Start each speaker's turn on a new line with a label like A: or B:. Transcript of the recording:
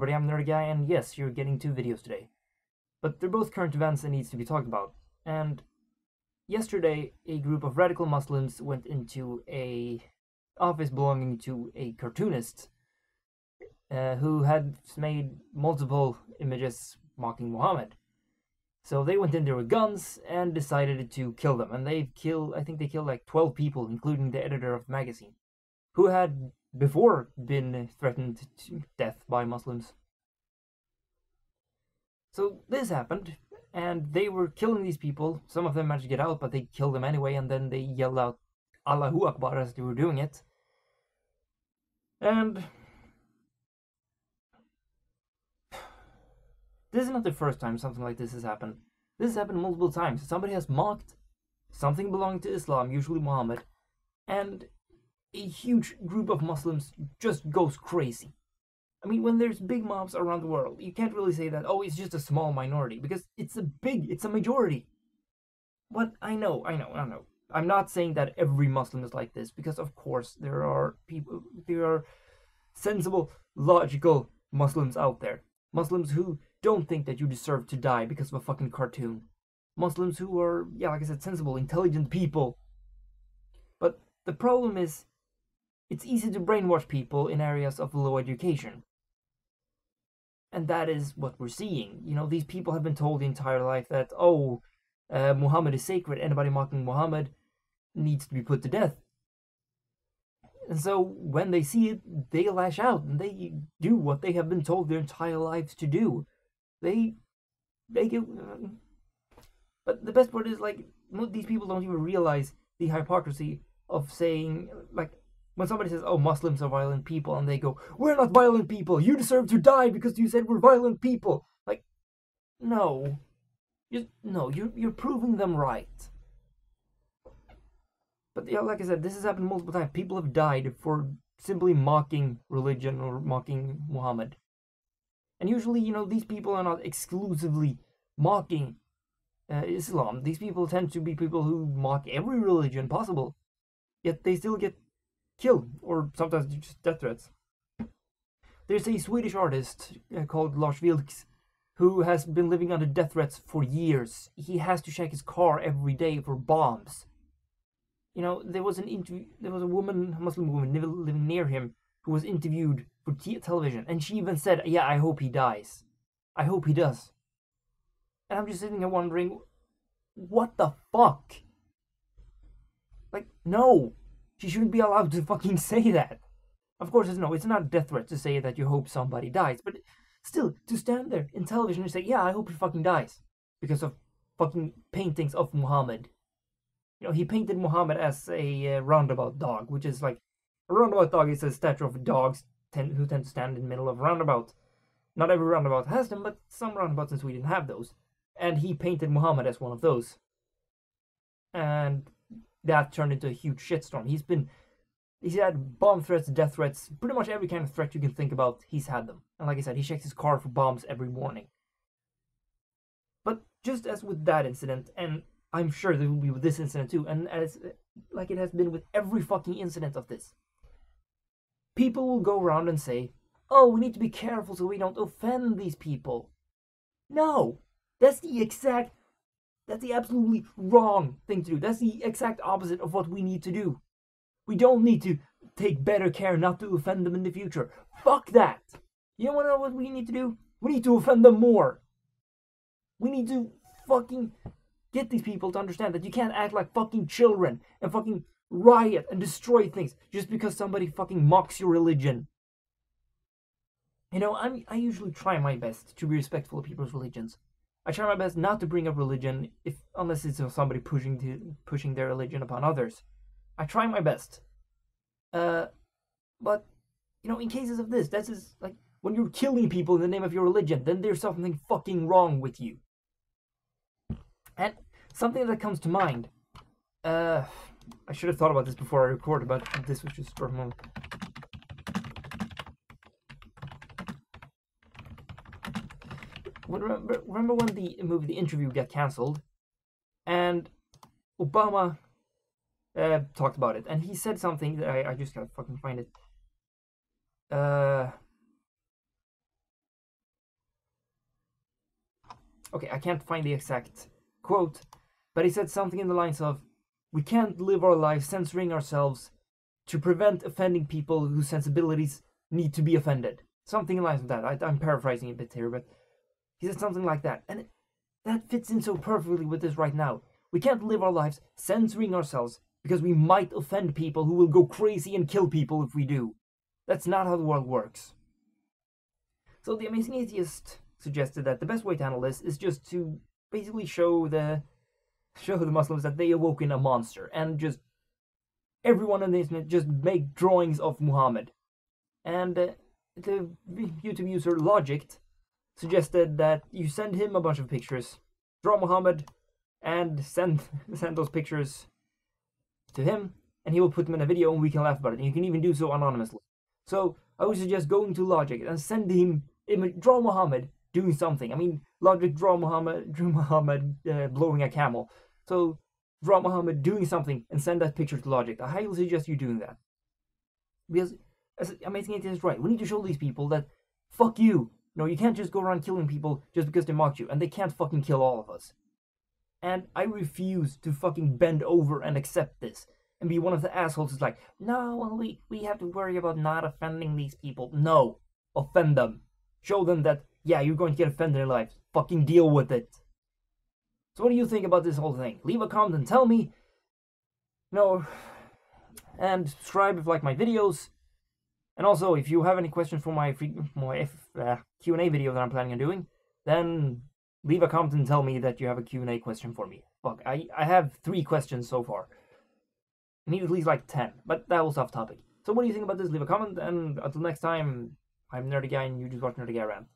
A: everybody, I'm NerdyGuy, and yes, you're getting 2 videos today. But they're both current events that needs to be talked about. And yesterday, a group of radical Muslims went into a office belonging to a cartoonist who had made multiple images mocking Mohammed. So they went in there with guns and decided to kill them. And I think they killed like 12 people, including the editor of the magazine, who had before been threatened to death by Muslims. So this happened, and they were killing these people. Some of them managed to get out, but they killed them anyway, and then they yelled out Allahu Akbar as they were doing it. And this is not the first time something like this has happened. This has happened multiple times. Somebody has mocked something belonging to Islam, usually Muhammad, and a huge group of Muslims just goes crazy. I mean, when there's big mobs around the world, you can't really say that, oh, it's just a small minority, because it's a majority. But I know. I'm not saying that every Muslim is like this, because of course there are sensible, logical Muslims out there. Muslims who don't think that you deserve to die because of a fucking cartoon. Muslims who are, yeah, like I said, sensible, intelligent people. But the problem is, it's easy to brainwash people in areas of low education. And that is what we're seeing. You know, these people have been told the entire life that, Muhammad is sacred. Anybody mocking Muhammad needs to be put to death. And so when they see it, they lash out and they do what they have been told their entire lives to do. They get. But the best part is, like, these people don't even realize the hypocrisy of saying, like, when somebody says, oh, Muslims are violent people, and they go, we're not violent people, you deserve to die because you said we're violent people. Like, no. You're proving them right. But yeah, like I said, this has happened multiple times. People have died for simply mocking religion or mocking Muhammad. And usually, you know, these people are not exclusively mocking Islam. These people tend to be people who mock every religion possible. Yet they still get killed, or sometimes just death threats. There's a Swedish artist called Logicked who has been living under death threats for years. He has to check his car every day for bombs. You know, there was a Muslim woman living near him who was interviewed for television, and she even said, yeah, I hope he dies. I hope he does. And I'm just sitting here wondering, what the fuck? Like, no. She shouldn't be allowed to fucking say that. Of course, it's not a death threat to say that you hope somebody dies, but still, to stand there in television and say, yeah, I hope he fucking dies, because of fucking paintings of Muhammad. You know, he painted Muhammad as a roundabout dog, which is like, a roundabout dog is a statue of dogs who tend to stand in the middle of a roundabout. Not every roundabout has them, but some roundabouts in Sweden have those. And he painted Muhammad as one of those. And that turned into a huge shitstorm. He's had bomb threats, death threats, pretty much every kind of threat you can think about, he's had them. And like I said, he checks his car for bombs every morning. But just as with that incident, and I'm sure there will be with this incident too, and as like it has been with every fucking incident of this, people will go around and say, oh, we need to be careful so we don't offend these people. No! That's the absolutely wrong thing to do. That's the exact opposite of what we need to do. We don't need to take better care not to offend them in the future. Fuck that! You don't want to know what we need to do? We need to offend them more. We need to fucking get these people to understand that you can't act like fucking children and fucking riot and destroy things just because somebody fucking mocks your religion. You know, I usually try my best to be respectful of people's religions. I try my best not to bring up religion unless it's somebody pushing their religion upon others. I try my best. But you know, in cases of this is like when you're killing people in the name of your religion, then there's something fucking wrong with you. And something that comes to mind. I should have thought about this before I recorded, but this was just for a moment. Remember when the movie The Interview got cancelled, and Obama talked about it, and he said something that I just gotta fucking find it. okay, I can't find the exact quote, but he said something in the lines of, "We can't live our lives censoring ourselves to prevent offending people whose sensibilities need to be offended." Something in lines of that. I'm paraphrasing a bit here, but he said something like that. And that fits in so perfectly with this right now. We can't live our lives censoring ourselves because we might offend people who will go crazy and kill people if we do. That's not how the world works. So the Amazing Atheist suggested that the best way to handle this is just to basically show the Muslims that they awoken a monster, and just everyone on the internet just make drawings of Muhammad. And the YouTube user Logicked suggested that you send him a bunch of pictures, draw Muhammad, and send those pictures to him, and he will put them in a video and we can laugh about it. And you can even do so anonymously. So I would suggest going to Logic and send him draw Muhammad doing something. I mean, Logic drew Muhammad blowing a camel. So draw Muhammad doing something and send that picture to Logic. I highly suggest you doing that. Because, as Amazing Atheist is right, we need to show these people that, fuck you. No, you can't just go around killing people just because they mocked you, and they can't fucking kill all of us. And I refuse to fucking bend over and accept this and be one of the assholes who's like, no, well, we have to worry about not offending these people. No, offend them. Show them that, yeah, you're going to get offended in life. Fucking deal with it. So what do you think about this whole thing? Leave a comment and tell me. No, and subscribe if you like my videos. And also, if you have any questions for my Q&A video that I'm planning on doing, then leave a comment and tell me that you have a Q&A question for me. Fuck, I have 3 questions so far. I need at least like 10, but that was off topic. So what do you think about this? Leave a comment, and until next time, I'm Nerdy Guy, and you just watch Nerdy Guy Rant.